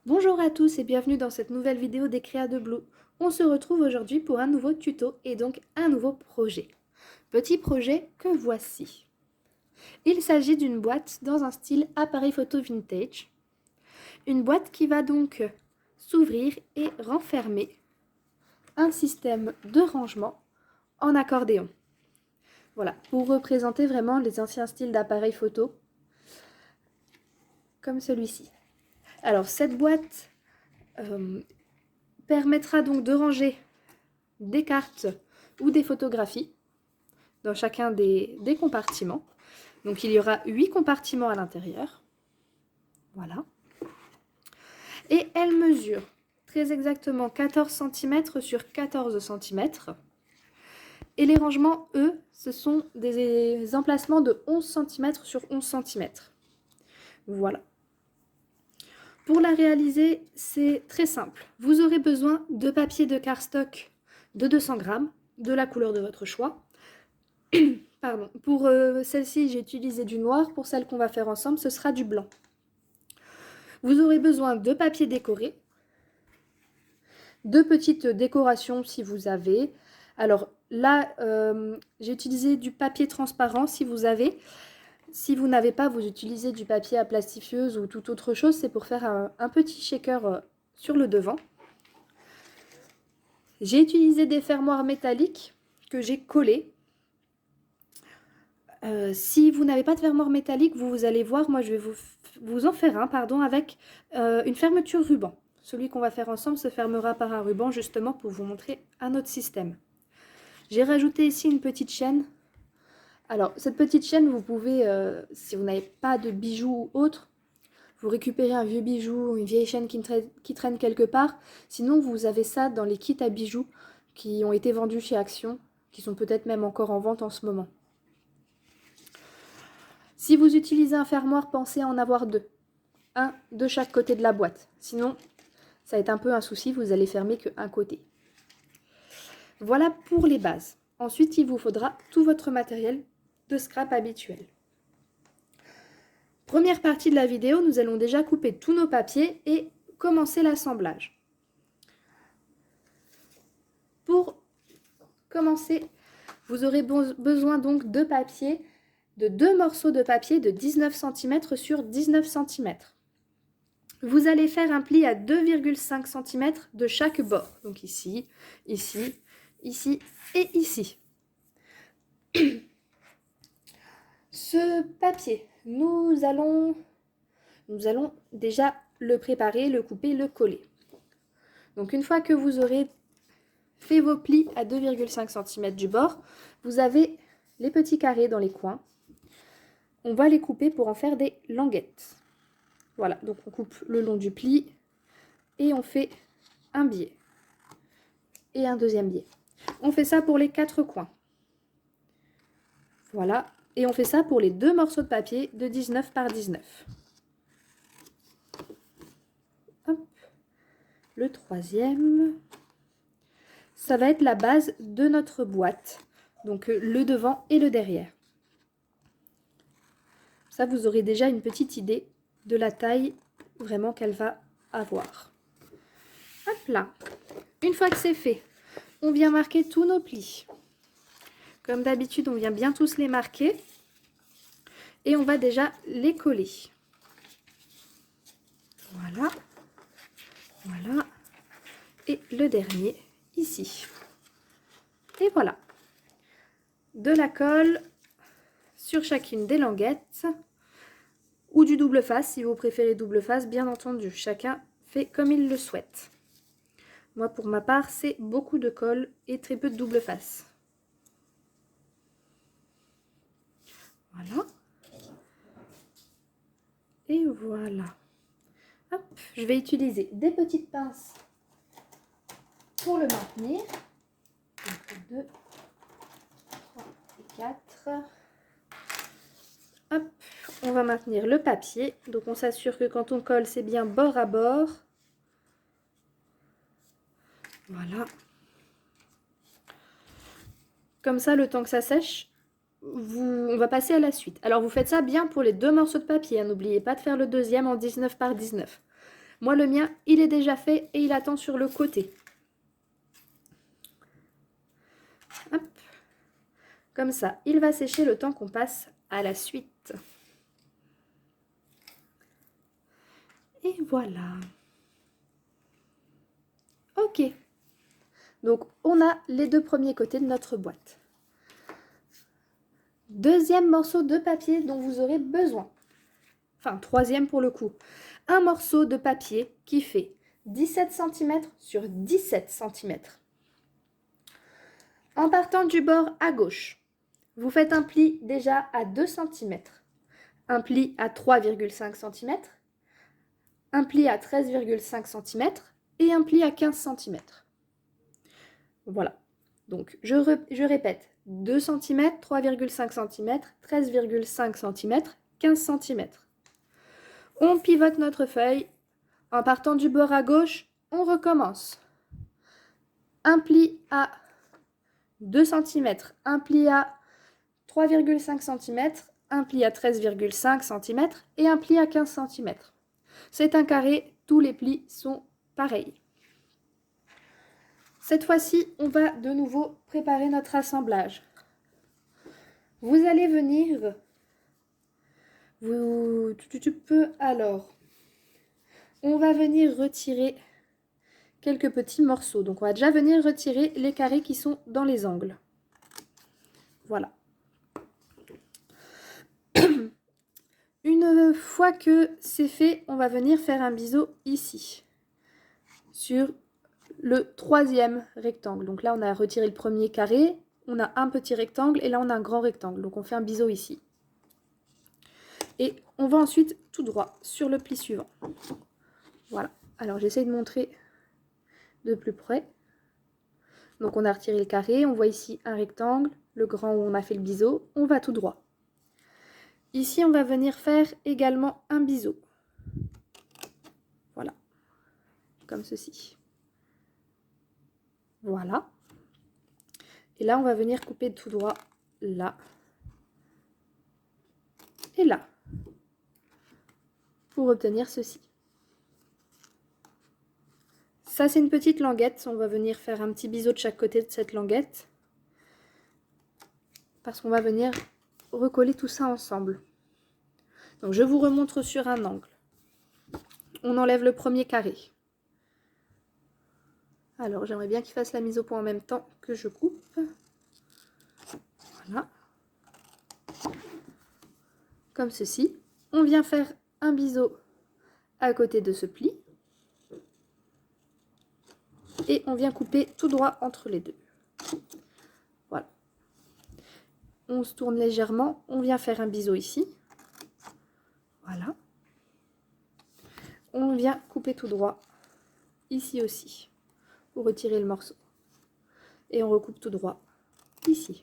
Bonjour à tous et bienvenue dans cette nouvelle vidéo des Créas de Blue. On se retrouve aujourd'hui pour un nouveau tuto et donc un nouveau projet. Petit projet que voici. Il s'agit d'une boîte dans un style appareil photo vintage. Une boîte qui va donc s'ouvrir et renfermer un système de rangement en accordéon. Voilà, pour représenter vraiment les anciens styles d'appareils photo, comme celui-ci. Alors cette boîte permettra donc de ranger des cartes ou des photographies dans chacun des compartiments. Donc il y aura 8 compartiments à l'intérieur. Voilà. Et elle mesure très exactement 14 cm sur 14 cm. Et les rangements, eux, ce sont des emplacements de 11 cm sur 11 cm. Voilà. Pour la réaliser, c'est très simple. Vous aurez besoin de papier de cardstock de 200 grammes, de la couleur de votre choix. Pardon. Pour celle-ci, j'ai utilisé du noir. Pour celle qu'on va faire ensemble, ce sera du blanc. Vous aurez besoin de papier décoré, de petites décorations si vous avez. Alors là, j'ai utilisé du papier transparent si vous avez. Si vous n'avez pas, vous utilisez du papier à plastifieuse ou toute autre chose. C'est pour faire un petit shaker sur le devant. J'ai utilisé des fermoirs métalliques que j'ai collés. Si vous n'avez pas de fermoir métallique, vous allez voir, moi je vais vous en faire un, avec une fermeture ruban. Celui qu'on va faire ensemble se fermera par un ruban justement pour vous montrer un autre système. J'ai rajouté ici une petite chaîne. Alors cette petite chaîne, vous pouvez, si vous n'avez pas de bijoux ou autre, vous récupérez un vieux bijou, une vieille chaîne qui traîne quelque part. Sinon vous avez ça dans les kits à bijoux qui ont été vendus chez Action, qui sont peut-être même encore en vente en ce moment. Si vous utilisez un fermoir, pensez à en avoir deux. Un de chaque côté de la boîte. Sinon, ça va être un peu un souci, vous allez fermer qu'un côté. Voilà pour les bases. Ensuite, il vous faudra tout votre matériel de scrap habituel. Première partie de la vidéo, nous allons déjà couper tous nos papiers et commencer l'assemblage. Pour commencer, vous aurez besoin donc de papier, de 2 morceaux de papier de 19 cm sur 19 cm. Vous allez faire un pli à 2,5 cm de chaque bord. Donc ici, ici, ici et ici. Ce papier, nous allons déjà le préparer, le couper, le coller. Donc une fois que vous aurez fait vos plis à 2,5 cm du bord, vous avez les petits carrés dans les coins. On va les couper pour en faire des languettes. Voilà, donc on coupe le long du pli et on fait un biais et un deuxième biais. On fait ça pour les 4 coins. Voilà, et on fait ça pour les 2 morceaux de papier de 19 par 19. Hop. Le troisième, ça va être la base de notre boîte, donc le devant et le derrière. Ça, vous aurez déjà une petite idée de la taille vraiment qu'elle va avoir. Hop là. Une fois que c'est fait, on vient marquer tous nos plis. Comme d'habitude, on vient bien tous les marquer. Et on va déjà les coller. Voilà. Voilà. Et le dernier, ici. Et voilà. De la colle sur chacune des languettes. Ou du double face, si vous préférez double face, bien entendu. Chacun fait comme il le souhaite. Moi, pour ma part, c'est beaucoup de colle et très peu de double face. Voilà. Et voilà. Hop, je vais utiliser des petites pinces pour le maintenir. Donc 2, 3 et 4. Hop, on va maintenir le papier. Donc on s'assure que quand on colle, c'est bien bord à bord. Voilà. Comme ça, le temps que ça sèche, on va passer à la suite. Alors vous faites ça bien pour les 2 morceaux de papier. N'oubliez pas de faire le deuxième en 19 par 19. Moi, le mien, il est déjà fait et il attend sur le côté. Hop. Comme ça, il va sécher le temps qu'on passe à la suite. Et voilà. Ok. Donc, on a les deux premiers côtés de notre boîte. Deuxième morceau de papier dont vous aurez besoin. Enfin, troisième pour le coup. Un morceau de papier qui fait 17 cm sur 17 cm. En partant du bord à gauche, vous faites un pli déjà à 2 cm, un pli à 3,5 cm, un pli à 13,5 cm et un pli à 15 cm. Voilà. Donc, je répète, 2 cm, 3,5 cm, 13,5 cm, 15 cm. On pivote notre feuille. En partant du bord à gauche, on recommence. Un pli à 2 cm, un pli à 3,5 cm, un pli à 13,5 cm et un pli à 15 cm. C'est un carré, tous les plis sont pareils. Cette fois-ci, on va de nouveau préparer notre assemblage. Vous allez venir, on va venir retirer quelques petits morceaux. Donc, on va déjà venir retirer les carrés qui sont dans les angles. Voilà. Une fois que c'est fait, on va venir faire un biseau ici, sur le troisième rectangle. Donc là, on a retiré le premier carré, on a un petit rectangle et là, on a un grand rectangle. Donc, on fait un biseau ici. Et on va ensuite tout droit sur le pli suivant. Voilà. Alors, j'essaie de montrer de plus près. Donc, on a retiré le carré, on voit ici un rectangle, le grand où on a fait le biseau, on va tout droit. Ici, on va venir faire également un biseau. Voilà. Comme ceci. Voilà. Et là, on va venir couper tout droit là et là pour obtenir ceci. Ça, c'est une petite languette. On va venir faire un petit biseau de chaque côté de cette languette parce qu'on va venir recoller tout ça ensemble. Donc, je vous remontre sur un angle. On enlève le premier carré. Alors, j'aimerais bien qu'il fasse la mise au point en même temps que je coupe. Voilà. Comme ceci. On vient faire un biseau à côté de ce pli. Et on vient couper tout droit entre les deux. Voilà. On se tourne légèrement. On vient faire un biseau ici. Voilà. On vient couper tout droit ici aussi pour retirer le morceau. Et on recoupe tout droit ici.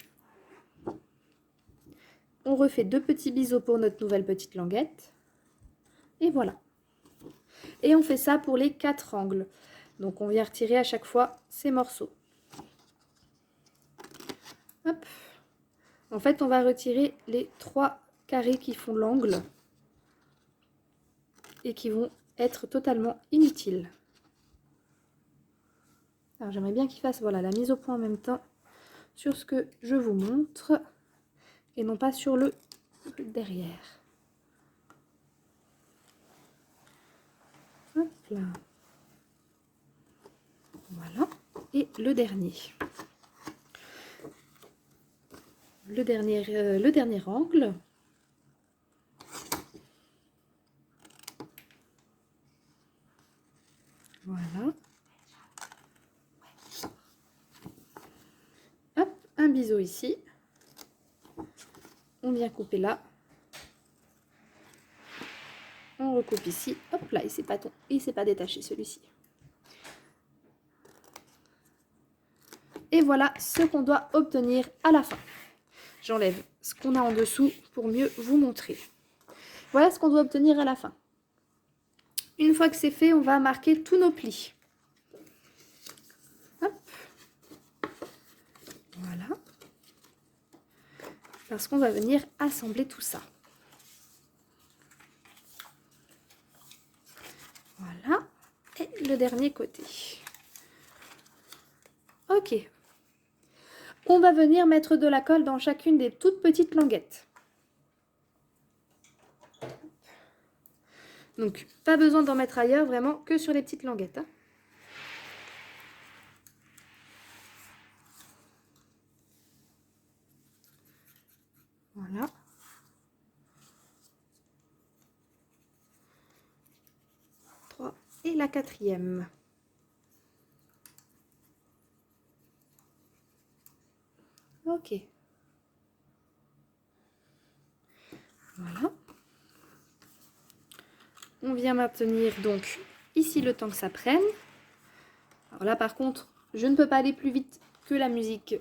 On refait deux petits biseaux pour notre nouvelle petite languette. Et voilà. Et on fait ça pour les 4 angles. Donc on vient retirer à chaque fois ces morceaux. Hop. En fait, on va retirer les 3 carrés qui font l'angle et qui vont être totalement inutiles. Alors j'aimerais bien qu'il fasse voilà, la mise au point en même temps sur ce que je vous montre et non pas sur le derrière. Hop là. Voilà. Et le dernier. Le dernier angle. Voilà. Hop, un biseau ici. On vient couper là. On recoupe ici. Hop là, il s'est pas détaché celui-ci. Et voilà ce qu'on doit obtenir à la fin. J'enlève ce qu'on a en dessous pour mieux vous montrer. Voilà ce qu'on doit obtenir à la fin. Une fois que c'est fait, on va marquer tous nos plis. Hop. Voilà. Parce qu'on va venir assembler tout ça. Voilà. le dernier côté. Ok. On va venir mettre de la colle dans chacune des toutes petites languettes. Donc, pas besoin d'en mettre ailleurs, vraiment que sur les petites languettes. Hein. Voilà. Et la quatrième. Ok. Voilà. On vient maintenir donc ici le temps que ça prenne. Alors là par contre, je ne peux pas aller plus vite que la musique.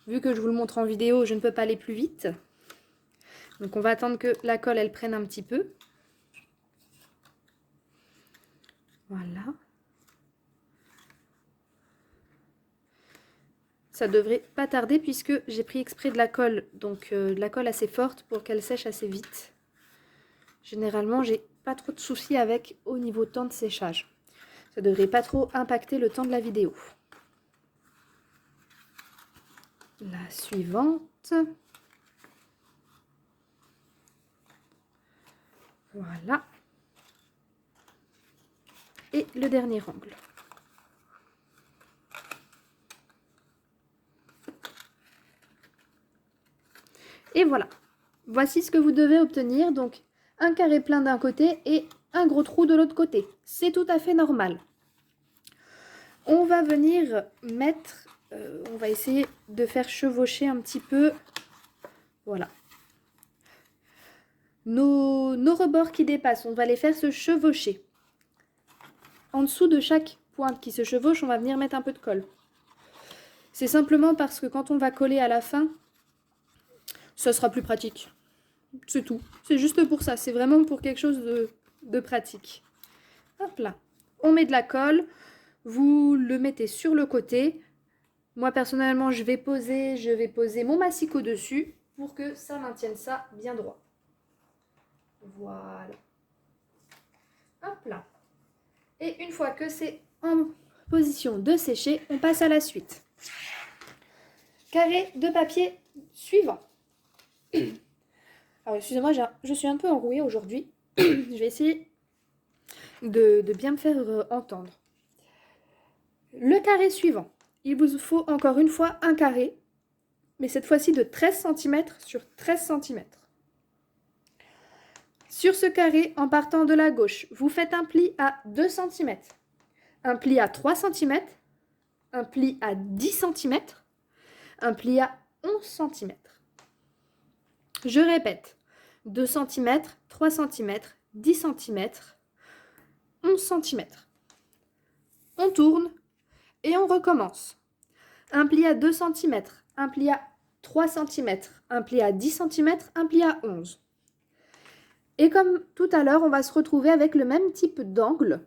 Vu que je vous le montre en vidéo, je ne peux pas aller plus vite. Donc on va attendre que la colle elle prenne un petit peu. Voilà. Ça devrait pas tarder puisque j'ai pris exprès de la colle, donc de la colle assez forte pour qu'elle sèche assez vite. Généralement, j'ai pas trop de soucis avec au niveau temps de séchage. Ça devrait pas trop impacter le temps de la vidéo. La suivante. Voilà. Et le dernier angle. Et voilà. Voici ce que vous devez obtenir. Donc, un carré plein d'un côté et un gros trou de l'autre côté. C'est tout à fait normal. On va venir mettre... on va essayer de faire chevaucher un petit peu. Voilà. Nos rebords qui dépassent, on va les faire se chevaucher. En dessous de chaque pointe qui se chevauche, on va venir mettre un peu de colle. C'est simplement parce que quand on va coller à la fin, ça sera plus pratique. C'est tout. C'est juste pour ça. C'est vraiment pour quelque chose de pratique. Hop là. On met de la colle. Vous le mettez sur le côté. Moi, personnellement, je vais poser mon massicot dessus pour que ça maintienne ça bien droit. Voilà. Hop là. Et une fois que c'est en position de sécher, on passe à la suite. Carré de papier suivant. Alors, excusez-moi, je suis un peu enrouée aujourd'hui. Je vais essayer de bien me faire entendre. Le carré suivant. Il vous faut encore une fois un carré, mais cette fois-ci de 13 cm sur 13 cm. Sur ce carré, en partant de la gauche, vous faites un pli à 2 cm, un pli à 3 cm, un pli à 10 cm, un pli à 11 cm. Je répète, 2 cm, 3 cm, 10 cm, 11 cm. On tourne et on recommence. Un pli à 2 cm, un pli à 3 cm, un pli à 10 cm, un pli à 11. Et comme tout à l'heure, on va se retrouver avec le même type d'angle.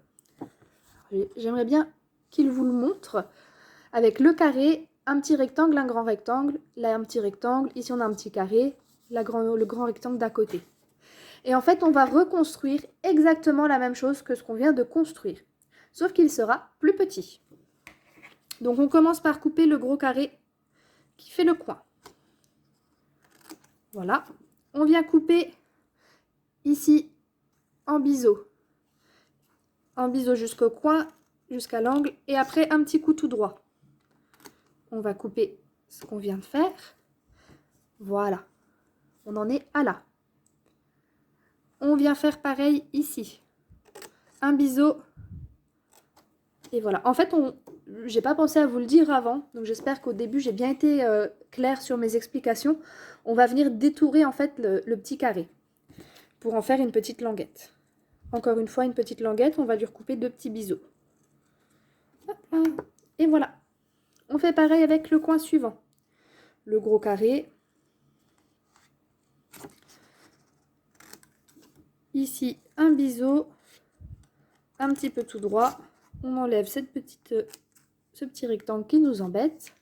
J'aimerais bien qu'il vous le montre. Avec le carré, un petit rectangle, un grand rectangle, là un petit rectangle, ici on a un petit carré, le grand rectangle d'à côté. Et en fait, on va reconstruire exactement la même chose que ce qu'on vient de construire, sauf qu'il sera plus petit. Donc on commence par couper le gros carré qui fait le coin. Voilà. On vient couper ici en biseau jusqu'au coin, jusqu'à l'angle, et après un petit coup tout droit. On va couper ce qu'on vient de faire. Voilà. On en est à là. On vient faire pareil ici. Un biseau. Et voilà. En fait, j'ai pas pensé à vous le dire avant, donc j'espère qu'au début j'ai bien été claire sur mes explications. On va venir détourer en fait le petit carré pour en faire une petite languette. Encore une fois, une petite languette, on va lui recouper 2 petits biseaux. Hop là. Et voilà. On fait pareil avec le coin suivant. Le gros carré. Ici, un biseau. Un petit peu tout droit. On enlève ce petit rectangle qui nous embête.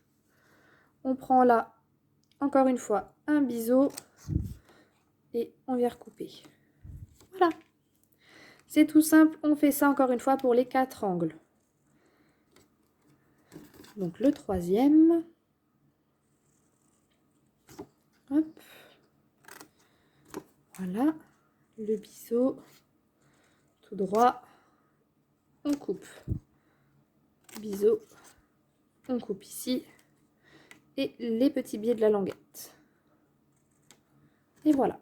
On prend là, encore une fois, un biseau. Et on vient recouper. Voilà. C'est tout simple. On fait ça encore une fois pour les 4 angles. Donc le troisième. Hop. Voilà. Le biseau. Tout droit. On coupe. Biseau. On coupe ici. Et les petits biais de la languette. Et voilà.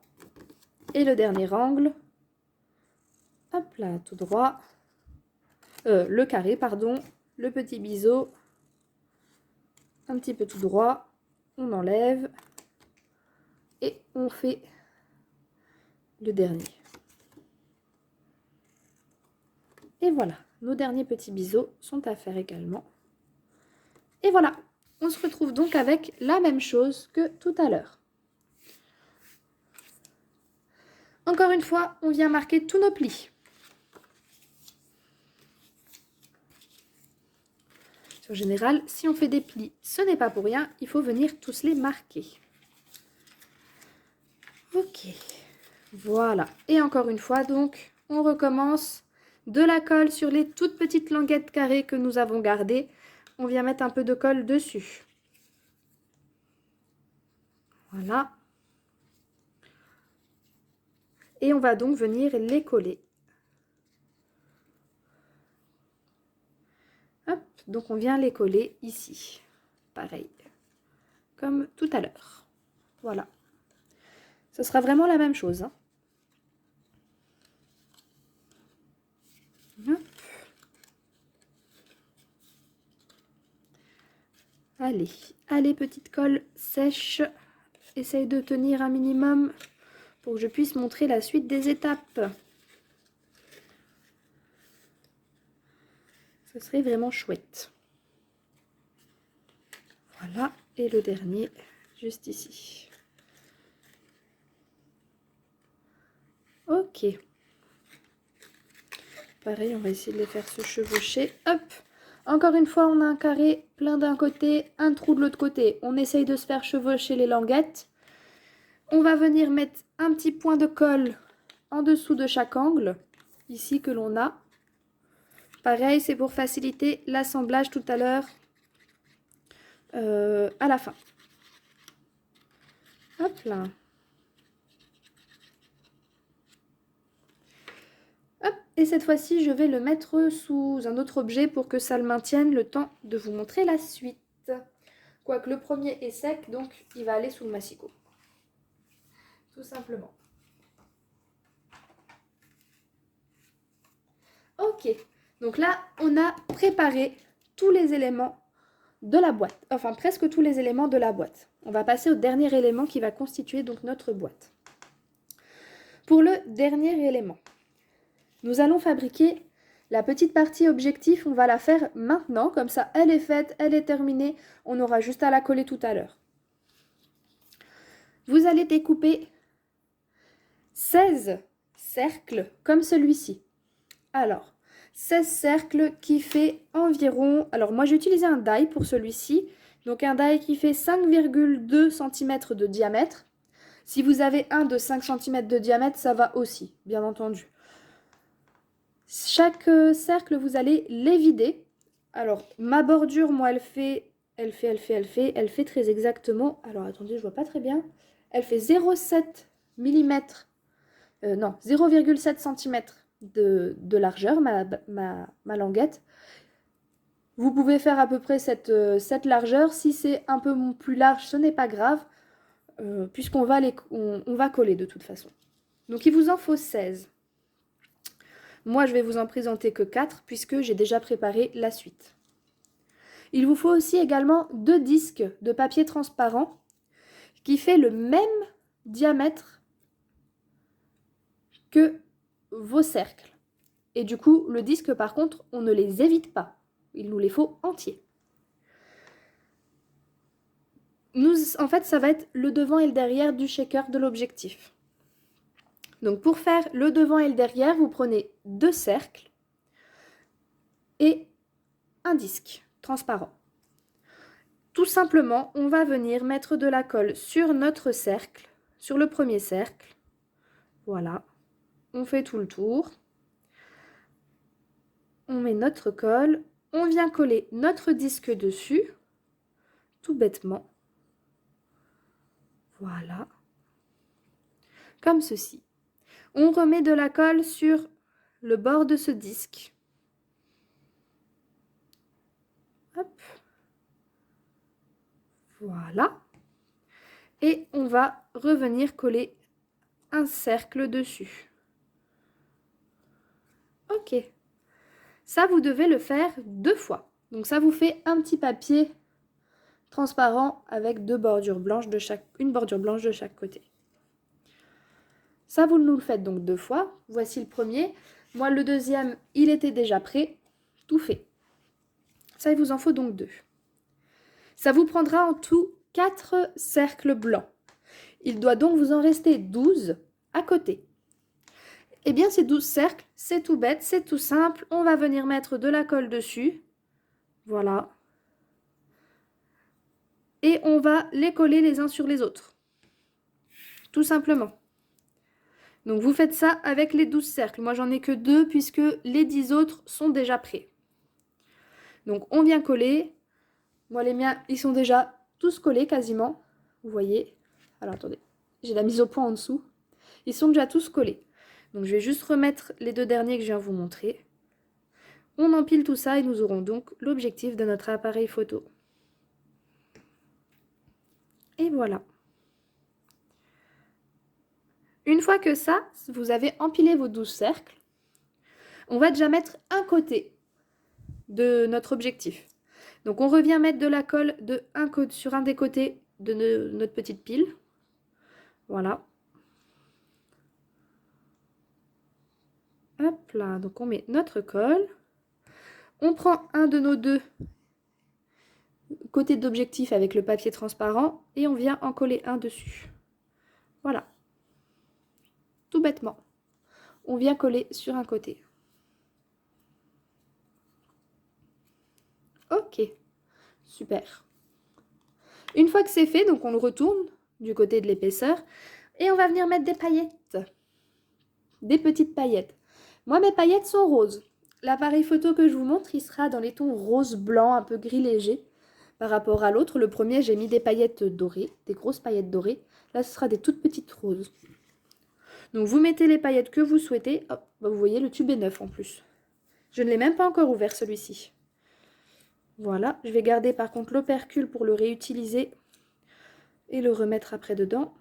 Et le dernier angle. Hop là, tout droit. Le carré, pardon. Le petit biseau. Un petit peu tout droit. On enlève. Et on fait le dernier. Et voilà. Nos derniers petits biseaux sont à faire également. Et voilà. On se retrouve donc avec la même chose que tout à l'heure. Encore une fois, on vient marquer tous nos plis. En général, si on fait des plis, ce n'est pas pour rien, il faut venir tous les marquer. Ok, voilà. Et encore une fois, donc, on recommence de la colle sur les toutes petites languettes carrées que nous avons gardées. On vient mettre un peu de colle dessus. Voilà. Et on va donc venir les coller. Hop, donc on vient les coller ici. Pareil, comme tout à l'heure. Voilà. Ce sera vraiment la même chose. Hein. Hop. Allez, allez, petite colle sèche. Essaye de tenir un minimum pour que je puisse montrer la suite des étapes. Ce serait vraiment chouette. Voilà, et le dernier, juste ici. Ok. Pareil, on va essayer de les faire se chevaucher. Hop. Encore une fois, on a un carré plein d'un côté, un trou de l'autre côté. On essaye de se faire chevaucher les languettes. On va venir mettre un petit point de colle en dessous de chaque angle, ici que l'on a. Pareil, c'est pour faciliter l'assemblage tout à l'heure à la fin. Hop là. Hop, et cette fois-ci, je vais le mettre sous un autre objet pour que ça le maintienne le temps de vous montrer la suite. Quoique le premier est sec, donc il va aller sous le massicot. Tout simplement. Ok, donc là, on a préparé tous les éléments de la boîte. Enfin, presque tous les éléments de la boîte. On va passer au dernier élément qui va constituer donc notre boîte. Pour le dernier élément, nous allons fabriquer la petite partie objectif. On va la faire maintenant, comme ça elle est faite, elle est terminée. On aura juste à la coller tout à l'heure. Vous allez découper 16 cercles comme celui-ci. Alors, 16 cercles qui fait environ... Alors moi j'ai utilisé un die pour celui-ci. Donc un die qui fait 5,2 cm de diamètre. Si vous avez un de 5 cm de diamètre, ça va aussi, bien entendu. Chaque cercle, vous allez les vider. Alors, ma bordure, moi, elle fait très exactement... Alors, attendez, je vois pas très bien. Elle fait 0,7 mm, non, 0,7 cm de largeur, ma languette. Vous pouvez faire à peu près cette largeur. Si c'est un peu plus large, ce n'est pas grave, puisqu'on va, on va coller de toute façon. Donc, il vous en faut 16. Moi, je vais vous en présenter que 4, puisque j'ai déjà préparé la suite. Il vous faut aussi également 2 disques de papier transparent qui fait le même diamètre que vos cercles. Et du coup, le disque, par contre, on ne les évite pas. Il nous les faut entiers. En fait, ça va être le devant et le derrière du shaker de l'objectif. Donc, pour faire le devant et le derrière, vous prenez 2 cercles et un disque transparent. Tout simplement, on va venir mettre de la colle sur notre cercle, sur le premier cercle. Voilà. On fait tout le tour. On met notre colle, on vient coller notre disque dessus, tout bêtement. Voilà. Comme ceci. On remet de la colle sur le bord de ce disque. Hop. Voilà. Et on va revenir coller un cercle dessus. Ok. Ça, vous devez le faire 2 fois. Donc ça vous fait un petit papier transparent avec une bordure blanche de chaque côté. Ça, vous nous le faites donc 2 fois. Voici le premier. Moi, le deuxième, il était déjà prêt. Tout fait. Ça, il vous en faut donc 2. Ça vous prendra en tout 4 cercles blancs. Il doit donc vous en rester 12 à côté. Eh bien, ces 12 cercles, c'est tout bête, c'est tout simple. On va venir mettre de la colle dessus. Voilà. Et on va les coller les uns sur les autres. Tout simplement. Donc, vous faites ça avec les 12 cercles. Moi, j'en ai que 2 puisque les 10 autres sont déjà prêts. Donc, on vient coller. Moi, les miens, ils sont déjà tous collés quasiment. Vous voyez. Alors, attendez. J'ai la mise au point en dessous. Ils sont déjà tous collés. Donc, je vais juste remettre les 2 derniers que je viens vous montrer. On empile tout ça et nous aurons donc l'objectif de notre appareil photo. Et voilà. Une fois que ça, vous avez empilé vos 12 cercles, on va déjà mettre un côté de notre objectif. Donc, on revient mettre de la colle sur un des côtés de notre petite pile. Voilà. Hop là, donc on met notre colle. On prend un de nos 2 côtés d'objectif avec le papier transparent et on vient en coller un dessus. Voilà. Tout bêtement. On vient coller sur un côté. Ok. Super. Une fois que c'est fait, donc on le retourne du côté de l'épaisseur et on va venir mettre des paillettes. Des petites paillettes. Moi, mes paillettes sont roses. L'appareil photo que je vous montre, il sera dans les tons rose blanc, un peu gris léger. Par rapport à l'autre, le premier, j'ai mis des paillettes dorées, des grosses paillettes dorées. Là, ce sera des toutes petites roses. Donc, vous mettez les paillettes que vous souhaitez. Hop, bah, vous voyez, le tube est neuf en plus. Je ne l'ai même pas encore ouvert, celui-ci. Voilà, je vais garder par contre l'opercule pour le réutiliser et le remettre après dedans.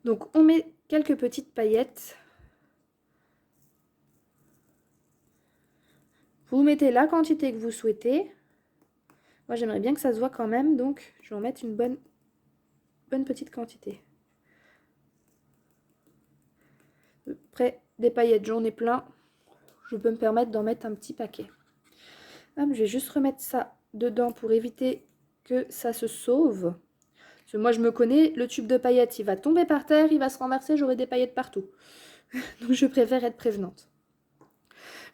Donc, on met quelques petites paillettes. Vous mettez la quantité que vous souhaitez. Moi, j'aimerais bien que ça se voit quand même, donc je vais en mettre une bonne petite quantité. Après, des paillettes, j'en ai plein. Je peux me permettre d'en mettre un petit paquet. Hop, je vais juste remettre ça dedans pour éviter que ça se sauve. Parce que moi, je me connais, le tube de paillettes, il va tomber par terre, il va se renverser, j'aurai des paillettes partout. Donc, je préfère être prévenante.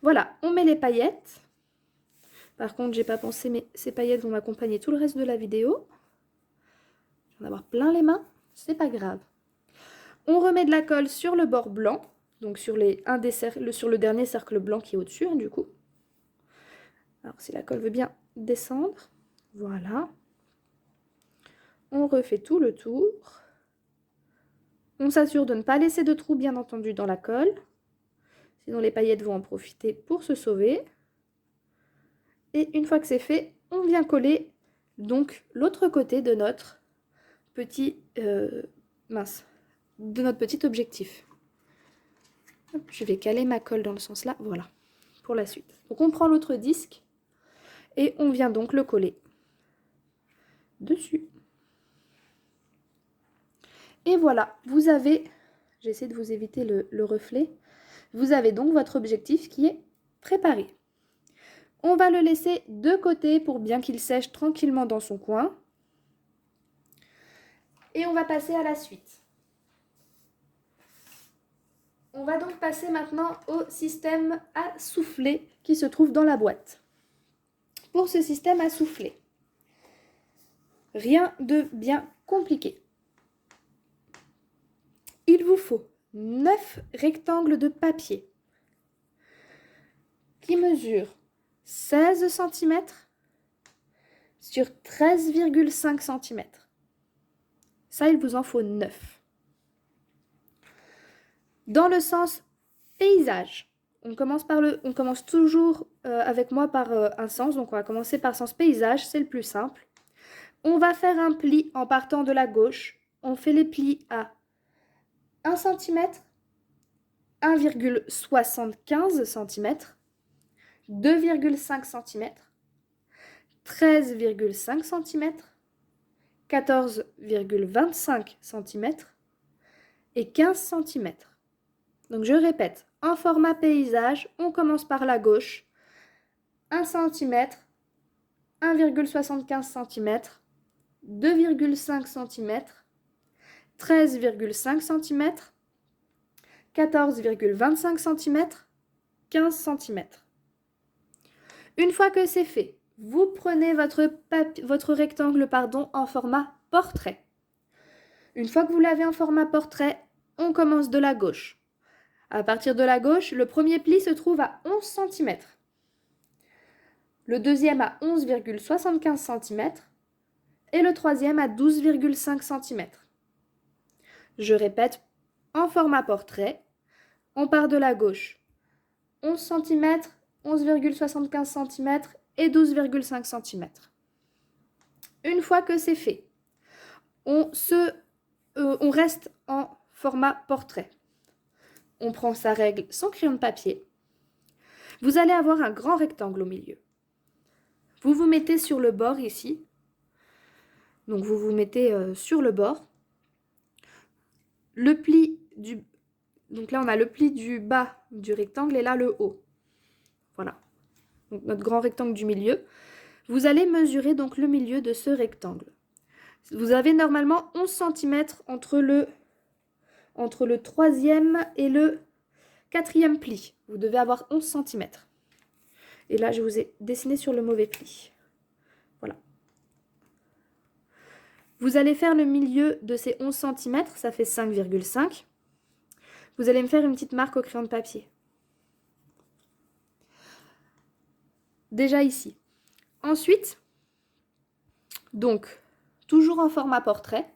Voilà, on met les paillettes. Par contre, j'ai pas pensé, mais ces paillettes vont m'accompagner tout le reste de la vidéo. Je vais en avoir plein les mains, c'est pas grave. On remet de la colle sur le bord blanc, donc sur le dernier cercle blanc qui est au-dessus, hein, du coup. Alors, si la colle veut bien descendre, voilà. On refait tout le tour. On s'assure de ne pas laisser de trous, bien entendu, dans la colle. Sinon, les paillettes vont en profiter pour se sauver. Et une fois que c'est fait, on vient coller donc l'autre côté de notre petit objectif. Hop, je vais caler ma colle dans le sens là, voilà, pour la suite. Donc on prend l'autre disque et on vient donc le coller dessus. Et voilà, vous avez, j'essaie de vous éviter le reflet, vous avez donc votre objectif qui est préparé. On va le laisser de côté pour bien qu'il sèche tranquillement dans son coin. Et on va passer à la suite. On va donc passer maintenant au système à souffler qui se trouve dans la boîte. Pour ce système à souffler, rien de bien compliqué. Il vous faut 9 rectangles de papier qui mesurent 16 cm sur 13,5 cm. Ça, il vous en faut 9. Dans le sens paysage, on commence toujours avec moi par un sens, donc on va commencer par sens paysage, c'est le plus simple. On va faire un pli en partant de la gauche. On fait les plis à 1 cm, 1,75 cm, 2,5 cm, 13,5 cm, 14,25 cm et 15 cm. Donc je répète, en format paysage, on commence par la gauche, 1 cm, 1,75 cm, 2,5 cm, 13,5 cm, 14,25 cm, 15 cm. Une fois que c'est fait, vous prenez votre rectangle en format portrait. Une fois que vous l'avez en format portrait, on commence de la gauche. À partir de la gauche, le premier pli se trouve à 11 cm. Le deuxième à 11,75 cm et le troisième à 12,5 cm. Je répète, en format portrait, on part de la gauche. 11 cm, 11,75 cm et 12,5 cm. Une fois que c'est fait, on reste en format portrait. On prend sa règle, son crayon de papier. Vous allez avoir un grand rectangle au milieu. Vous vous mettez sur le bord ici. Donc vous vous mettez sur le bord. Donc là on a le pli du bas du rectangle et là le haut. Voilà. Donc notre grand rectangle du milieu. Vous allez mesurer donc le milieu de ce rectangle. Vous avez normalement 11 cm entre le troisième et le quatrième pli. Vous devez avoir 11 cm. Et là, je vous ai dessiné sur le mauvais pli. Voilà. Vous allez faire le milieu de ces 11 cm, ça fait 5,5. Vous allez me faire une petite marque au crayon de papier. Déjà ici. Ensuite, donc, toujours en format portrait,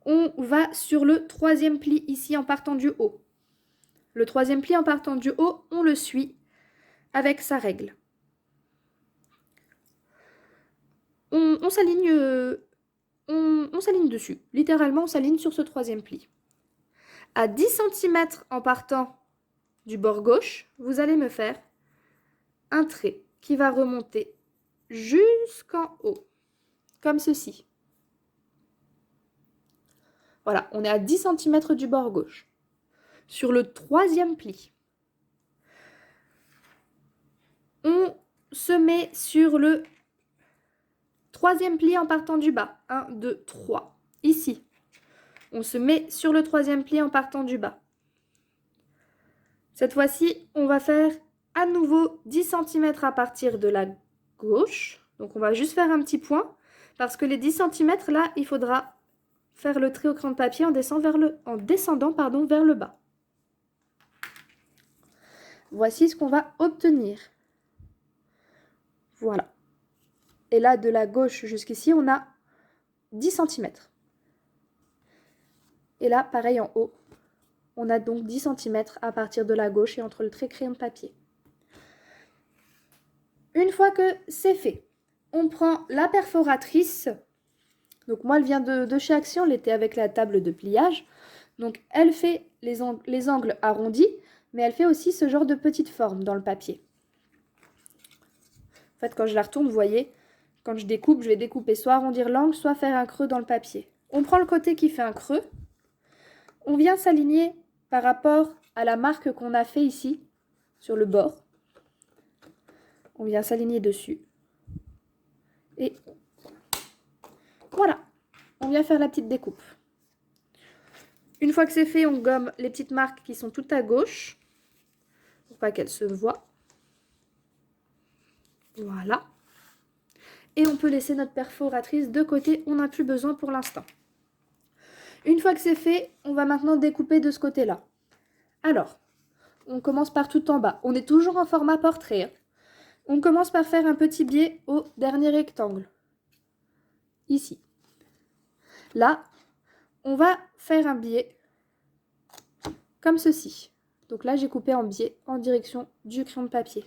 on va sur le troisième pli ici en partant du haut. Le troisième pli en partant du haut, on le suit avec sa règle. On s'aligne dessus. Littéralement, on s'aligne sur ce troisième pli. À 10 cm en partant du bord gauche, vous allez me faire un trait qui va remonter jusqu'en haut, comme ceci. Voilà, on est à 10 cm du bord gauche. Sur le troisième pli, on se met sur le troisième pli en partant du bas. 1, 2, 3. Ici, on se met sur le troisième pli en partant du bas. Cette fois-ci, on va faire à nouveau 10 cm à partir de la gauche. Donc, on va juste faire un petit point. Parce que les 10 cm, là, il faudra faire le trait au crayon de papier en descendant vers le bas. Voici ce qu'on va obtenir. Voilà. Et là, de la gauche jusqu'ici, on a 10 cm. Et là, pareil en haut, on a donc 10 cm à partir de la gauche et entre le trait crayon de papier. Une fois que c'est fait, on prend la perforatrice. Donc moi, elle vient de chez Action, elle était avec la table de pliage. Donc elle fait les angles arrondis, mais elle fait aussi ce genre de petite forme dans le papier. En fait, quand je la retourne, vous voyez, quand je découpe, je vais découper soit arrondir l'angle, soit faire un creux dans le papier. On prend le côté qui fait un creux. On vient s'aligner par rapport à la marque qu'on a fait ici, sur le bord. On vient s'aligner dessus. Et voilà, on vient faire la petite découpe. Une fois que c'est fait, on gomme les petites marques qui sont tout à gauche, pour pas qu'elles se voient. Voilà. Et on peut laisser notre perforatrice de côté, on n'a plus besoin pour l'instant. Une fois que c'est fait, on va maintenant découper de ce côté-là. Alors, on commence par tout en bas. On est toujours en format portrait. On commence par faire un petit biais au dernier rectangle, ici. Là, on va faire un biais comme ceci. Donc là, j'ai coupé en biais en direction du crayon de papier.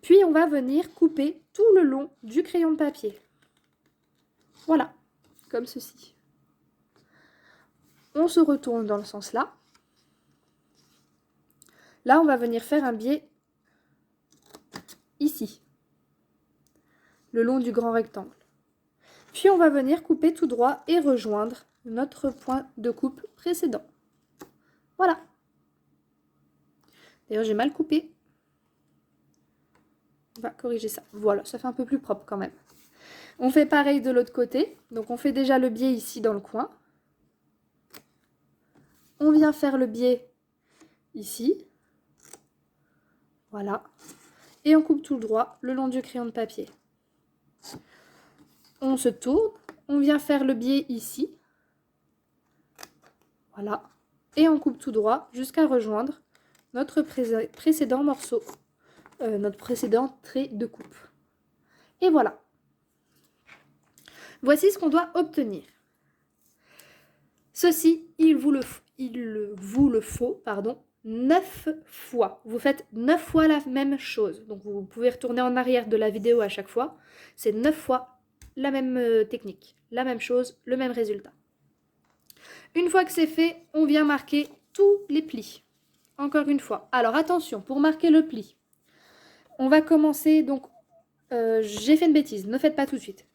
Puis, on va venir couper tout le long du crayon de papier. Voilà, comme ceci. On se retourne dans le sens là. Là, on va venir faire un biais ici, le long du grand rectangle. Puis, on va venir couper tout droit et rejoindre notre point de coupe précédent. Voilà. D'ailleurs, j'ai mal coupé. On va corriger ça. Voilà, ça fait un peu plus propre quand même. On fait pareil de l'autre côté. Donc, on fait déjà le biais ici dans le coin. On vient faire le biais ici. Voilà. Et on coupe tout droit le long du crayon de papier. On se tourne. On vient faire le biais ici. Voilà. Et on coupe tout droit jusqu'à rejoindre notre précédent morceau. Notre précédent trait de coupe. Et voilà. Voici ce qu'on doit obtenir. Ceci, il vous le faut, 9 fois. Vous faites 9 fois la même chose. Donc vous pouvez retourner en arrière de la vidéo à chaque fois. C'est 9 fois la même technique, la même chose, le même résultat. Une fois que c'est fait, on vient marquer tous les plis. Encore une fois. Alors attention, pour marquer le pli, on va commencer, donc j'ai fait une bêtise, ne faites pas tout de suite.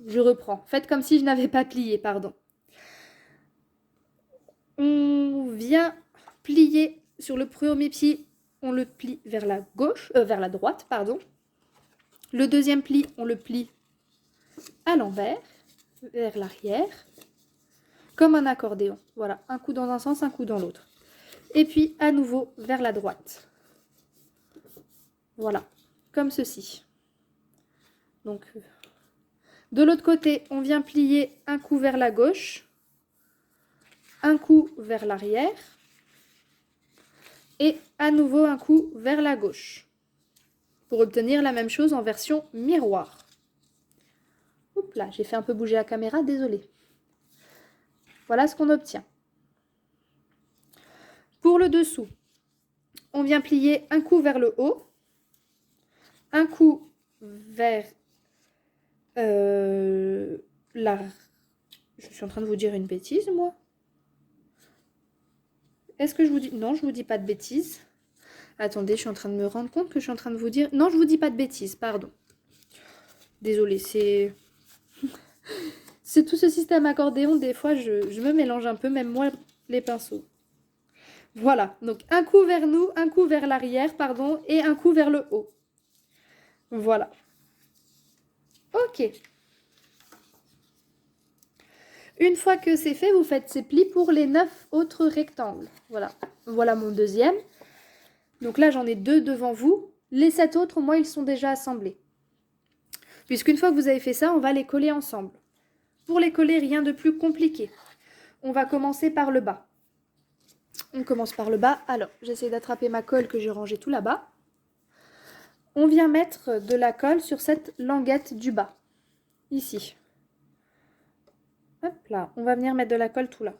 Je reprends, faites comme si je n'avais pas plié, pardon. On vient plier sur le premier pied, on le plie vers la gauche, vers la droite, pardon. Le deuxième pli, on le plie à l'envers, vers l'arrière, comme un accordéon. Voilà, un coup dans un sens, un coup dans l'autre. Et puis à nouveau vers la droite. Voilà, comme ceci. Donc, de l'autre côté, on vient plier un coup vers la gauche, un coup vers l'arrière et à nouveau un coup vers la gauche pour obtenir la même chose en version miroir. Oups là, j'ai fait un peu bouger la caméra, désolée. Voilà ce qu'on obtient. Pour le dessous, on vient plier un coup vers le haut, un coup vers la... Je suis en train de vous dire une bêtise, moi. Est-ce que je vous dis... Non, je vous dis pas de bêtises. Attendez, je suis en train de me rendre compte que je suis en train de vous dire... Non, je vous dis pas de bêtises, pardon. Désolée, c'est... c'est tout ce système accordéon, des fois, je me mélange un peu, même moi, les pinceaux. Voilà, donc un coup vers nous, un coup vers l'arrière, pardon, et un coup vers le haut. Voilà. Ok. Une fois que c'est fait, vous faites ces plis pour les 9 autres rectangles. Voilà. Voilà mon deuxième. Donc là, j'en ai 2 devant vous. Les 7 autres, moi, ils sont déjà assemblés. Puisqu'une fois que vous avez fait ça, on va les coller ensemble. Pour les coller, rien de plus compliqué. On va commencer par le bas. On commence par le bas. Alors, j'essaie d'attraper ma colle que j'ai rangée tout là-bas. On vient mettre de la colle sur cette languette du bas. Ici. Hop là, on va venir mettre de la colle tout là.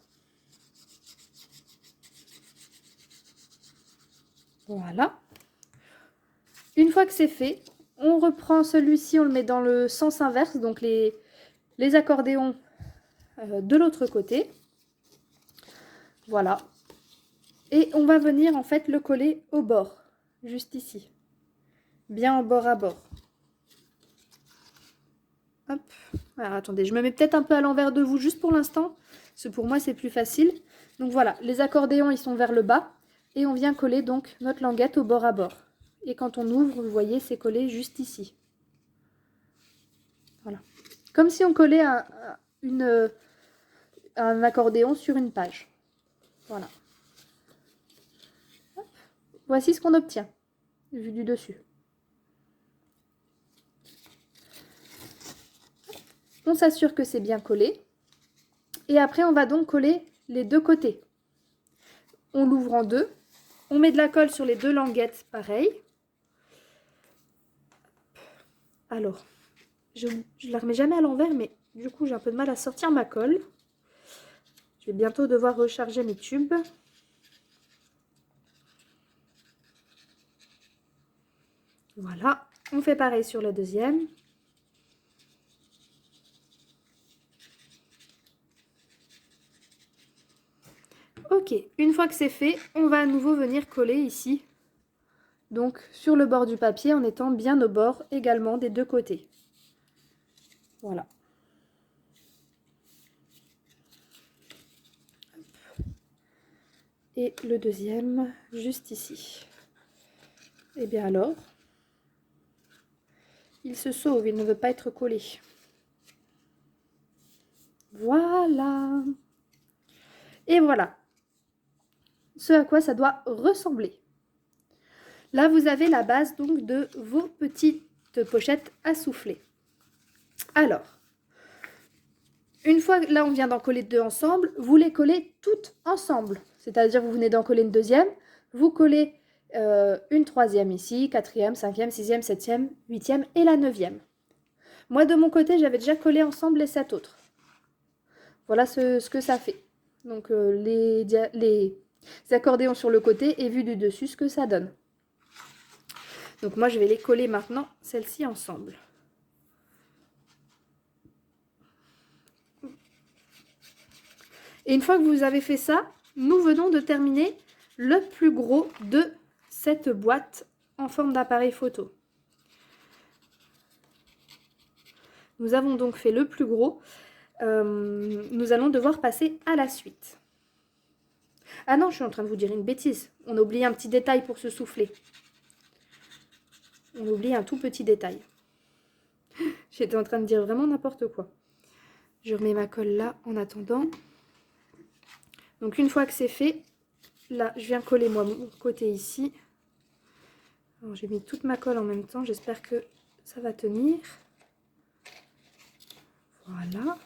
Voilà. Une fois que c'est fait, on reprend celui-ci, on le met dans le sens inverse, donc les accordéons de l'autre côté. Voilà. Et on va venir en fait le coller au bord, juste ici. Bien en bord à bord. Hop. Alors attendez, je me mets peut-être un peu à l'envers de vous juste pour l'instant, parce que pour moi c'est plus facile. Donc voilà, les accordéons ils sont vers le bas et on vient coller donc notre languette au bord à bord. Et quand on ouvre, vous voyez, c'est collé juste ici. Voilà. Comme si on collait un accordéon sur une page. Voilà. Hop. Voici ce qu'on obtient, vu du dessus. On s'assure que c'est bien collé. Et après, on va donc coller les deux côtés. On l'ouvre en deux. On met de la colle sur les deux languettes, pareil. Alors, je la remets jamais à l'envers, mais du coup, j'ai un peu de mal à sortir ma colle. Je vais bientôt devoir recharger mes tubes. Voilà, on fait pareil sur le deuxième. Ok, une fois que c'est fait, on va à nouveau venir coller ici. Donc sur le bord du papier en étant bien au bord également des deux côtés. Voilà. Et le deuxième, juste ici. Et bien alors, il se sauve, il ne veut pas être collé. Voilà. Et voilà ce à quoi ça doit ressembler. Là, vous avez la base donc de vos petites pochettes à souffler. Alors, une fois là, on vient d'en coller deux ensemble, vous les collez toutes ensemble. C'est-à-dire, vous venez d'en coller une deuxième, vous collez une troisième ici, quatrième, cinquième, sixième, septième, huitième et la neuvième. Moi, de mon côté, j'avais déjà collé ensemble les 7 autres. Voilà ce que ça fait. Donc, les accordéons sur le côté et vu du dessus, ce que ça donne. Donc, moi, je vais les coller maintenant, celles-ci, ensemble. Et une fois que vous avez fait ça, nous venons de terminer le plus gros de cette boîte en forme d'appareil photo. Nous avons donc fait le plus gros. Nous allons devoir passer à la suite. Ah non, je suis en train de vous dire une bêtise. On a oublié un petit détail pour se souffler. On oublie un tout petit détail. J'étais en train de dire vraiment n'importe quoi. Je remets ma colle là en attendant. Donc une fois que c'est fait, là je viens coller moi mon côté ici. J'ai mis toute ma colle en même temps, j'espère que ça va tenir. Voilà.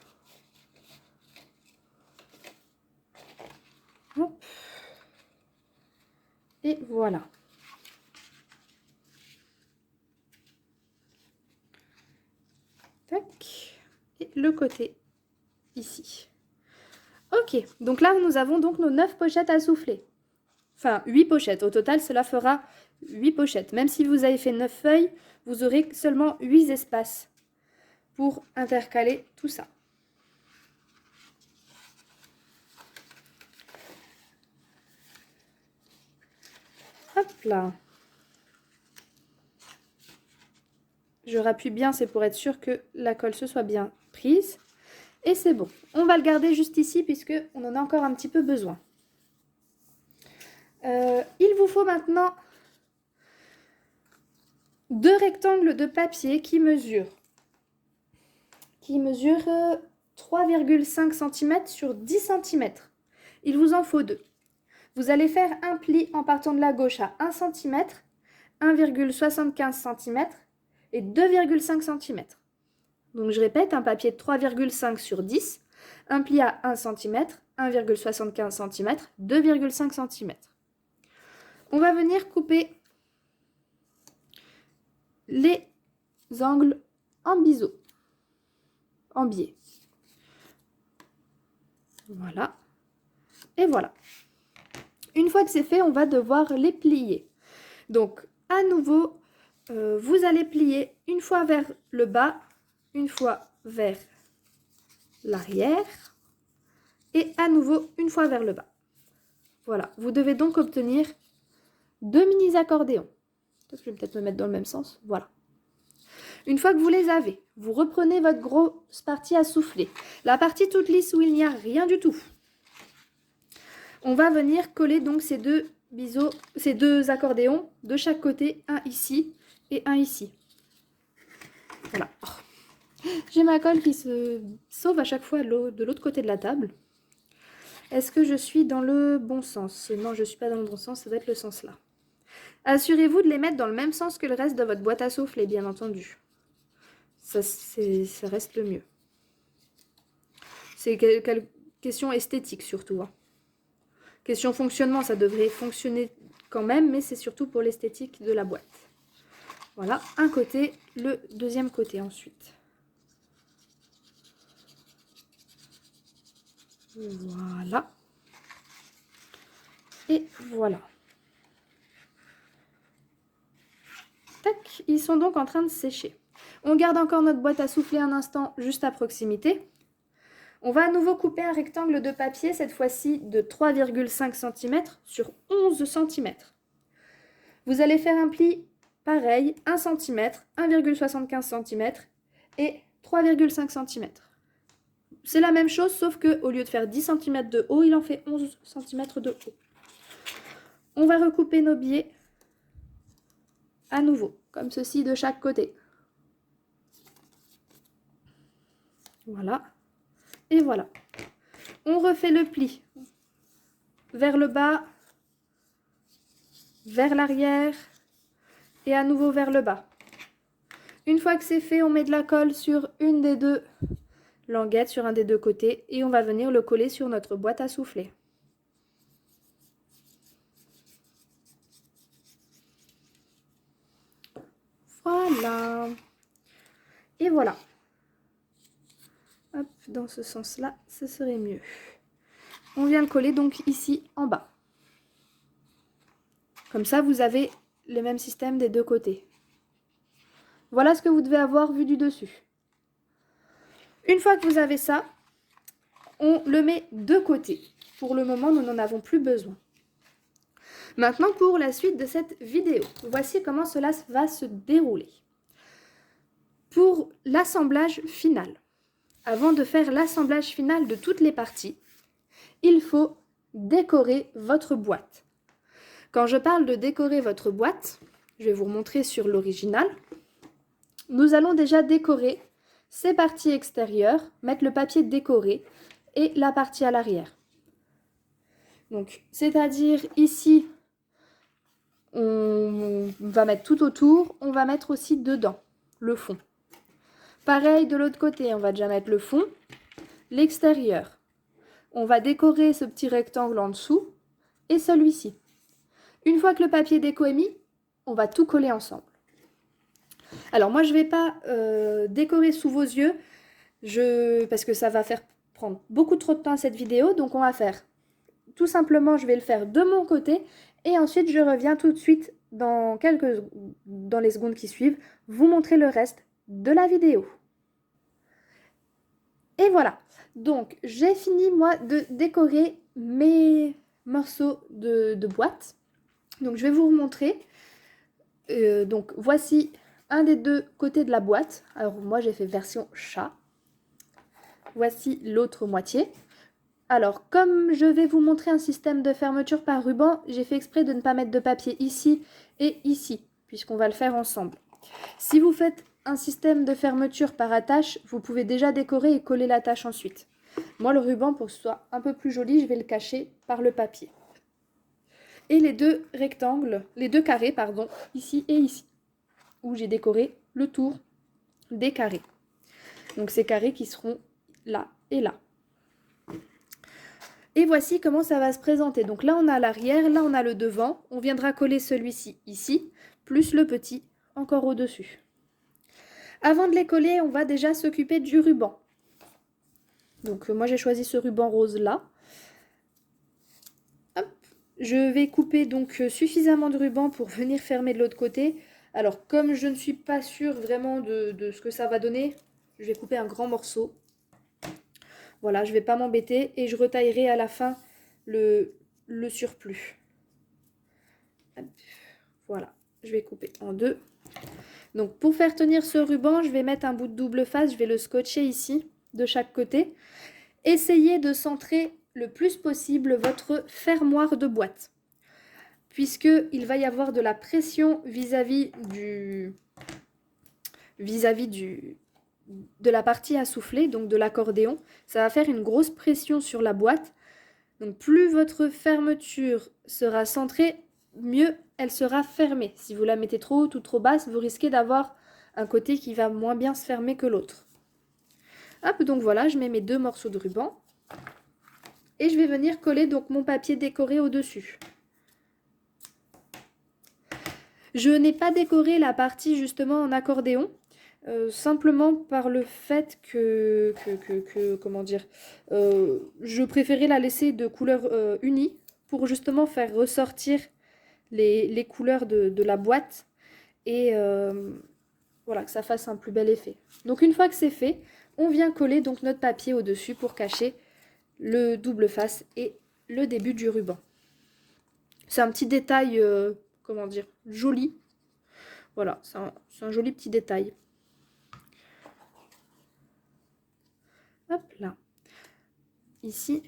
Hop. Et voilà. Tac. Et le côté ici. Ok, donc là nous avons donc nos 9 pochettes à souffler. Enfin 8 pochettes, au total cela fera 8 pochettes. Même si vous avez fait 9 feuilles, vous aurez seulement 8 espaces pour intercaler tout ça. Hop là. Je rappuie bien, c'est pour être sûr que la colle se soit bien prise. Et c'est bon. On va le garder juste ici puisqu'on en a encore un petit peu besoin. Il vous faut maintenant 2 rectangles de papier qui mesurent 3,5 cm sur 10 cm. Il vous en faut 2. Vous allez faire un pli en partant de la gauche à 1 cm, 1,75 cm et 2,5 cm. Donc je répète, un papier de 3,5 sur 10, un pli à 1 cm, 1,75 cm, 2,5 cm. On va venir couper les angles en biseau, en biais. Voilà. Et voilà. Une fois que c'est fait, on va devoir les plier. Donc, à nouveau, vous allez plier une fois vers le bas, une fois vers l'arrière et à nouveau une fois vers le bas. Voilà, vous devez donc obtenir 2 mini accordéons. Je vais peut-être me mettre dans le même sens, voilà. Une fois que vous les avez, vous reprenez votre grosse partie à souffler. La partie toute lisse où il n'y a rien du tout. On va venir coller donc ces deux accordéons de chaque côté, un ici et un ici. Voilà. J'ai ma colle qui se sauve à chaque fois de l'autre côté de la table. Est-ce que je suis dans le bon sens? Non, je ne suis pas dans le bon sens, ça doit être le sens là. Assurez-vous de les mettre dans le même sens que le reste de votre boîte à souffler, bien entendu. Ça reste le mieux. C'est question esthétique surtout. Hein. Question fonctionnement, ça devrait fonctionner quand même, mais c'est surtout pour l'esthétique de la boîte. Voilà, un côté, le deuxième côté ensuite. Voilà. Et voilà. Tac, ils sont donc en train de sécher. On garde encore notre boîte à souffler un instant juste à proximité. On va à nouveau couper un rectangle de papier, cette fois-ci de 3,5 cm sur 11 cm. Vous allez faire un pli pareil, 1 cm, 1,75 cm et 3,5 cm. C'est la même chose, sauf qu'au lieu de faire 10 cm de haut, il en fait 11 cm de haut. On va recouper nos biais à nouveau, comme ceci de chaque côté. Voilà. Et voilà. On refait le pli vers le bas, vers l'arrière et à nouveau vers le bas. Une fois que c'est fait, on met de la colle sur une des deux languettes, sur un des deux côtés, et on va venir le coller sur notre boîte à souffler. Voilà. Et voilà. Hop, dans ce sens-là, ce serait mieux. On vient le coller donc ici en bas. Comme ça, vous avez le même système des deux côtés. Voilà ce que vous devez avoir vu du dessus. Une fois que vous avez ça, on le met de côté. Pour le moment, nous n'en avons plus besoin. Maintenant, pour la suite de cette vidéo, voici comment cela va se dérouler. Pour l'assemblage final, avant de faire l'assemblage final de toutes les parties, il faut décorer votre boîte. Quand je parle de décorer votre boîte, je vais vous remontrer sur l'original. Nous allons déjà décorer ces parties extérieures, mettre le papier décoré et la partie à l'arrière. Donc, c'est-à-dire ici, on va mettre tout autour, on va mettre aussi dedans le fond. Pareil de l'autre côté, on va déjà mettre le fond, l'extérieur. On va décorer ce petit rectangle en dessous et celui-ci. Une fois que le papier déco est mis, on va tout coller ensemble. Alors moi, je ne vais pas décorer sous vos yeux, parce que ça va faire prendre beaucoup trop de temps à cette vidéo. Donc on va faire, tout simplement, je vais le faire de mon côté. Et ensuite, je reviens tout de suite dans les secondes qui suivent, vous montrer le reste de la vidéo. Et voilà. Donc, j'ai fini, moi, de décorer mes morceaux de boîte. Donc, je vais vous remontrer. Donc, voici un des deux côtés de la boîte. Alors, moi, j'ai fait version chat. Voici l'autre moitié. Alors, comme je vais vous montrer un système de fermeture par ruban, j'ai fait exprès de ne pas mettre de papier ici et ici, puisqu'on va le faire ensemble. Si vous faites un système de fermeture par attache, vous pouvez déjà décorer et coller l'attache ensuite. Moi, le ruban, pour que ce soit un peu plus joli, je vais le cacher par le papier. Et les deux rectangles, les deux carrés, pardon, ici et ici, où j'ai décoré le tour des carrés. Donc, ces carrés qui seront là et là. Et voici comment ça va se présenter. Donc là, on a l'arrière, là, on a le devant. On viendra coller celui-ci ici, plus le petit encore au-dessus. Avant de les coller, on va déjà s'occuper du ruban. Donc moi, j'ai choisi ce ruban rose là. Hop. Je vais couper donc suffisamment de ruban pour venir fermer de l'autre côté. Alors, comme je ne suis pas sûre vraiment de ce que ça va donner, je vais couper un grand morceau. Voilà, je ne vais pas m'embêter et je retaillerai à la fin le surplus. Voilà, je vais couper en deux. Donc pour faire tenir ce ruban, je vais mettre un bout de double face, je vais le scotcher ici de chaque côté. Essayez de centrer le plus possible votre fermoir de boîte, puisqu'il va y avoir de la pression vis-à-vis de la partie à souffler, donc de l'accordéon. Ça va faire une grosse pression sur la boîte. Donc plus votre fermeture sera centrée, mieux elle sera fermée. Si vous la mettez trop haute ou trop basse, vous risquez d'avoir un côté qui va moins bien se fermer que l'autre. Hop, donc voilà, je mets mes deux morceaux de ruban. Et je vais venir coller donc mon papier décoré au-dessus. Je n'ai pas décoré la partie justement en accordéon, simplement par le fait comment dire, je préférais la laisser de couleur unie pour justement faire ressortir les couleurs de la boîte et voilà, que ça fasse un plus bel effet. Donc une fois que c'est fait, on vient coller donc notre papier au-dessus pour cacher le double face et le début du ruban. C'est un petit détail, comment dire, joli. Voilà, c'est un joli petit détail. Hop là. Ici,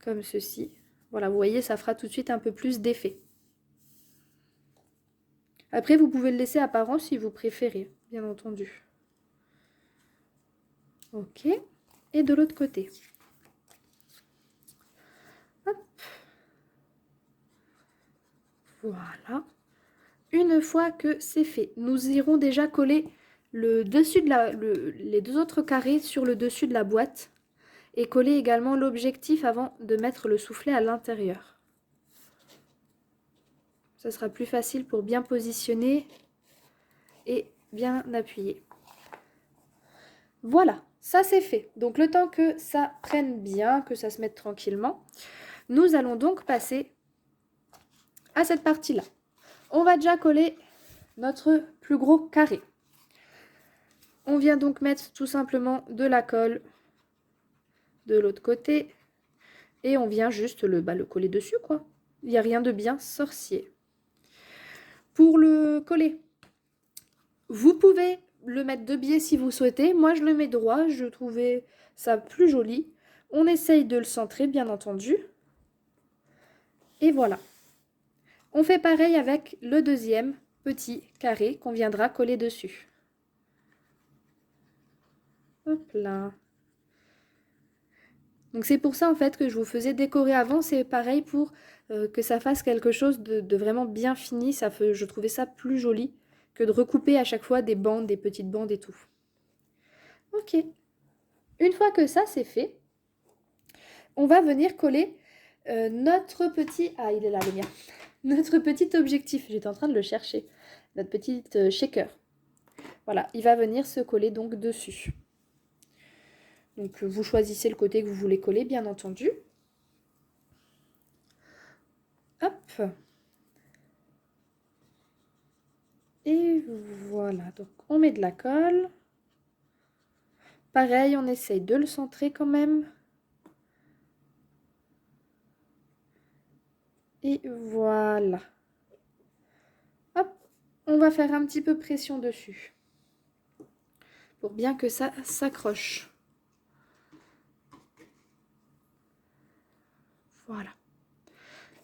comme ceci. Voilà, vous voyez, ça fera tout de suite un peu plus d'effet. Après, vous pouvez le laisser apparent si vous préférez, bien entendu. Ok. Et de l'autre côté. Hop. Voilà. Une fois que c'est fait, nous irons déjà coller le dessus de les deux autres carrés sur le dessus de la boîte et coller également l'objectif avant de mettre le soufflet à l'intérieur. Ça sera plus facile pour bien positionner et bien appuyer. Voilà, ça c'est fait. Donc le temps que ça prenne bien, que ça se mette tranquillement, nous allons donc passer à cette partie-là. On va déjà coller notre plus gros carré. On vient donc mettre tout simplement de la colle de l'autre côté et on vient juste le coller dessus, quoi. Il n'y a rien de bien sorcier. Pour le coller, vous pouvez le mettre de biais si vous souhaitez. Moi, je le mets droit. Je trouvais ça plus joli. On essaye de le centrer, bien entendu. Et voilà. On fait pareil avec le deuxième petit carré qu'on viendra coller dessus. Hop là. Donc c'est pour ça en fait que je vous faisais décorer avant. C'est pareil pour que ça fasse quelque chose de vraiment bien fini. Je trouvais ça plus joli que de recouper à chaque fois des bandes, des petites bandes et tout. Ok. Une fois que ça c'est fait, on va venir coller notre petit... Ah, il est là le mien. Notre petit objectif. J'étais en train de le chercher. Notre petite shaker. Voilà, il va venir se coller donc dessus. Donc vous choisissez le côté que vous voulez coller, bien entendu. Hop. Et voilà, donc on met de la colle. Pareil, on essaye de le centrer quand même. Et voilà. Hop, on va faire un petit peu pression dessus. Pour bien que ça s'accroche. Voilà.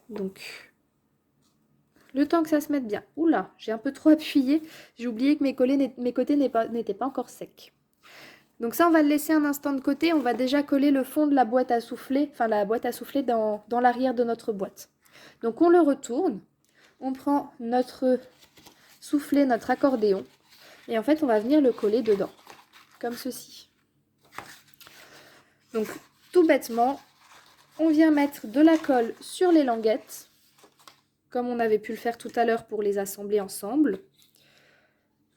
Donc, le temps que ça se mette bien. Oula, j'ai un peu trop appuyé. J'ai oublié que mes côtés n'étaient pas encore secs. Donc ça, on va le laisser un instant de côté. On va déjà coller le fond de la boîte à souffler, enfin la boîte à souffler dans l'arrière de notre boîte. Donc on le retourne. On prend notre soufflet, notre accordéon. Et en fait, on va venir le coller dedans. Comme ceci. Donc, tout bêtement, on vient mettre de la colle sur les languettes. Comme on avait pu le faire tout à l'heure pour les assembler ensemble.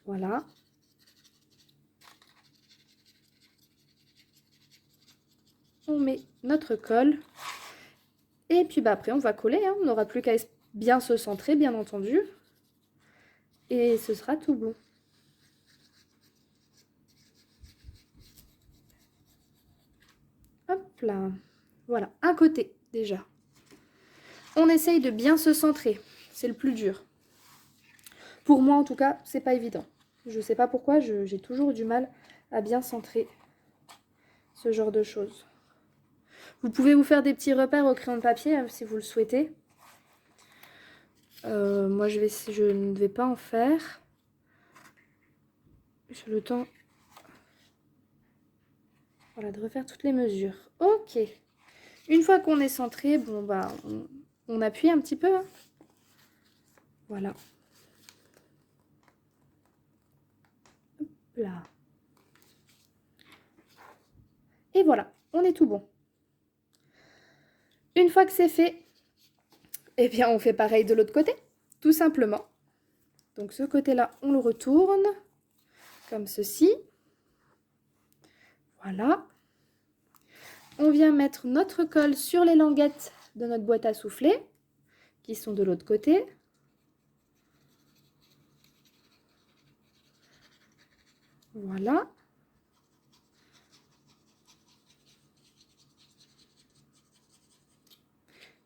Voilà. On met notre colle. Et puis après, on va coller. Hein. On n'aura plus qu'à bien se centrer, bien entendu. Et ce sera tout bon. Hop là. Voilà, un côté déjà. On essaye de bien se centrer. C'est le plus dur. Pour moi, en tout cas, c'est pas évident. Je sais pas pourquoi, j'ai toujours du mal à bien centrer ce genre de choses. Vous pouvez vous faire des petits repères au crayon de papier hein, si vous le souhaitez. Moi, je ne vais pas en faire. J'ai le temps voilà, de refaire toutes les mesures. Ok. Une fois qu'on est centré, bon bah on appuie un petit peu. Hein. Voilà. Hop là. Et voilà, on est tout bon. Une fois que c'est fait, eh bien on fait pareil de l'autre côté. tout simplement. Donc ce côté-là, on le retourne, comme ceci. Voilà. On vient mettre notre colle sur les languettes de notre boîte à souffler, qui sont de l'autre côté. Voilà.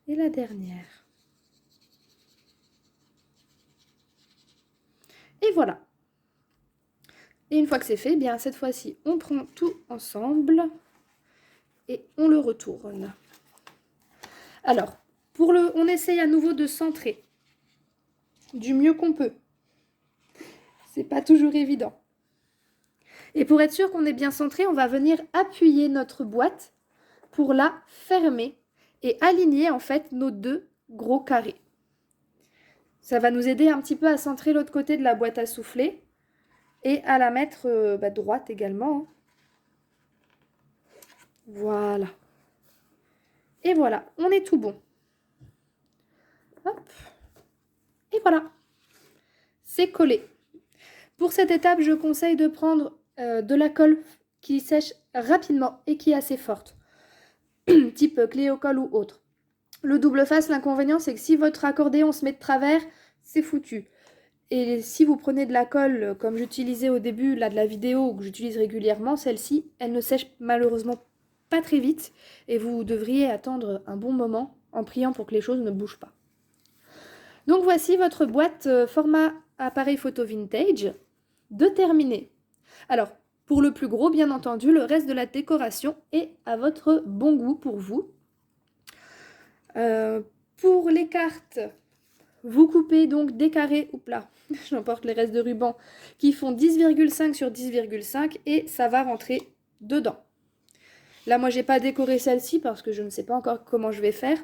Et la dernière. Et voilà. Et une fois que c'est fait, bien cette fois-ci, on prend tout ensemble et on le retourne. Alors, on essaye à nouveau de centrer du mieux qu'on peut. C'est pas toujours évident. Et pour être sûr qu'on est bien centré, on va venir appuyer notre boîte pour la fermer et aligner en fait nos deux gros carrés. Ça va nous aider un petit peu à centrer l'autre côté de la boîte à souffler et à la mettre droite également. Voilà. Et voilà, on est tout bon. Hop. Et voilà, c'est collé. Pour cette étape, je conseille de prendre de la colle qui sèche rapidement et qui est assez forte, type Cléo-Colle ou autre. Le double face, l'inconvénient, c'est que si votre accordéon se met de travers, c'est foutu. Et si vous prenez de la colle, comme j'utilisais au début là, de la vidéo, ou que j'utilise régulièrement, celle-ci, elle ne sèche malheureusement pas très vite, et vous devriez attendre un bon moment en priant pour que les choses ne bougent pas. Donc voici votre boîte format appareil photo vintage de terminer. Alors, pour le plus gros, bien entendu, le reste de la décoration est à votre bon goût pour vous. Pour les cartes, vous coupez donc des carrés, oups là, j'emporte les restes de ruban, qui font 10,5 sur 10,5 et ça va rentrer dedans. Là, moi, j'ai pas décoré celle-ci parce que je ne sais pas encore comment je vais faire.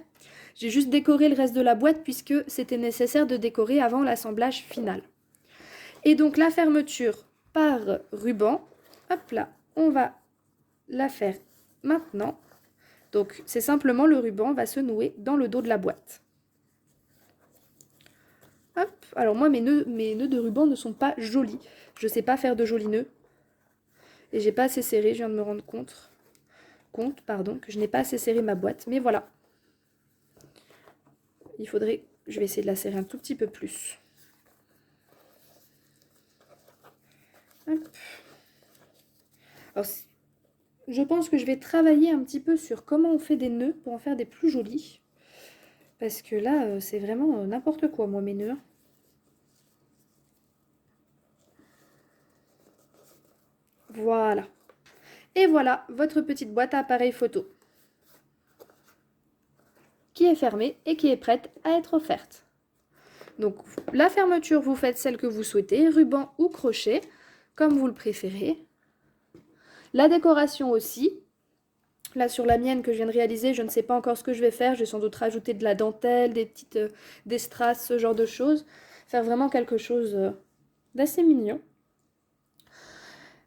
J'ai juste décoré le reste de la boîte puisque c'était nécessaire de décorer avant l'assemblage final. Et donc, la fermeture par ruban, hop là, on va la faire maintenant. Donc, c'est simplement le ruban va se nouer dans le dos de la boîte. Hop, alors moi, mes nœuds de ruban ne sont pas jolis. Je ne sais pas faire de jolis nœuds. Et j'ai pas assez serré, je viens de me rendre compte que je n'ai pas assez serré ma boîte. Mais voilà. Il faudrait, je vais essayer de la serrer un tout petit peu plus. Hop. Alors, je pense que je vais travailler un petit peu sur comment on fait des nœuds pour en faire des plus jolis. Parce que là, c'est vraiment n'importe quoi, moi, mes nœuds. Voilà. Et voilà votre petite boîte à appareil photo qui est fermée et qui est prête à être offerte. Donc la fermeture, vous faites celle que vous souhaitez, ruban ou crochet, comme vous le préférez. La décoration aussi. Là sur la mienne que je viens de réaliser, je ne sais pas encore ce que je vais faire. Je vais sans doute rajouter de la dentelle, des strass, ce genre de choses. Faire vraiment quelque chose d'assez mignon.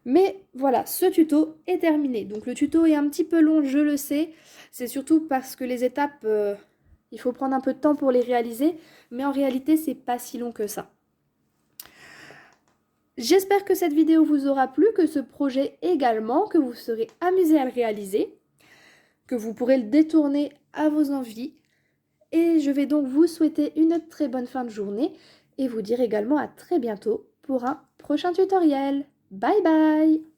Mais voilà, ce tuto est terminé. Donc le tuto est un petit peu long, je le sais. C'est surtout parce que les étapes, il faut prendre un peu de temps pour les réaliser. Mais en réalité, c'est pas si long que ça. J'espère que cette vidéo vous aura plu, que ce projet également, que vous serez amusés à le réaliser, que vous pourrez le détourner à vos envies. Et je vais donc vous souhaiter une très bonne fin de journée et vous dire également à très bientôt pour un prochain tutoriel. Bye bye!